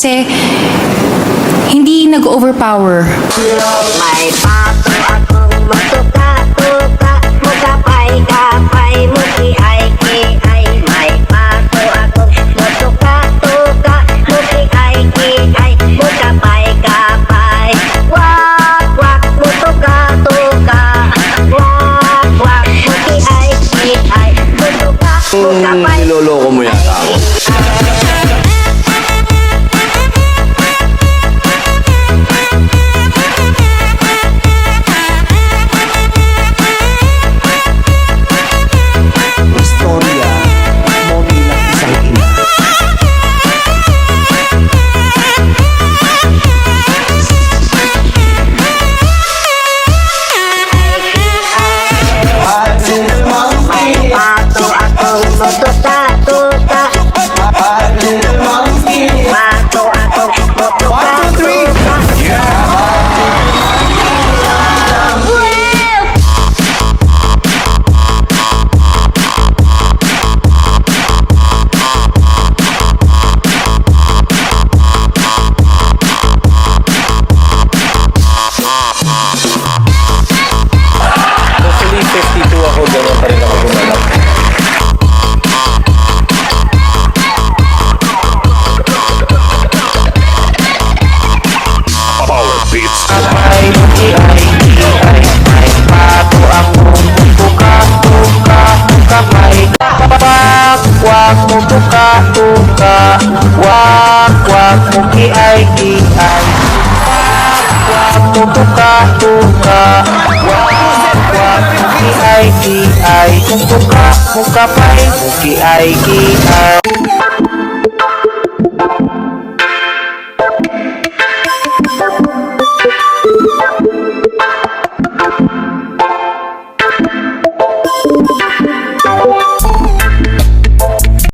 kasi hindi nag-overpower. May pato akong matuka-tuka, mukapay-kapay, muki-ay-ki-ay. May pato akong matuka-tuka, muki-ay-ki-ay, mukapay-kapay. Wak-wak, mutuka-tuka, wak-wak, muki-ay-ki-ay, mutuka-mukapay. Niloloko mo yata ako. Wak-wak, muki-ay-ki-ay. Wak-wak, mutuka-tuka. Wak-wak, muki-ay-ki-ay. Mutuka, mukapay, muki-ay-ki-ay.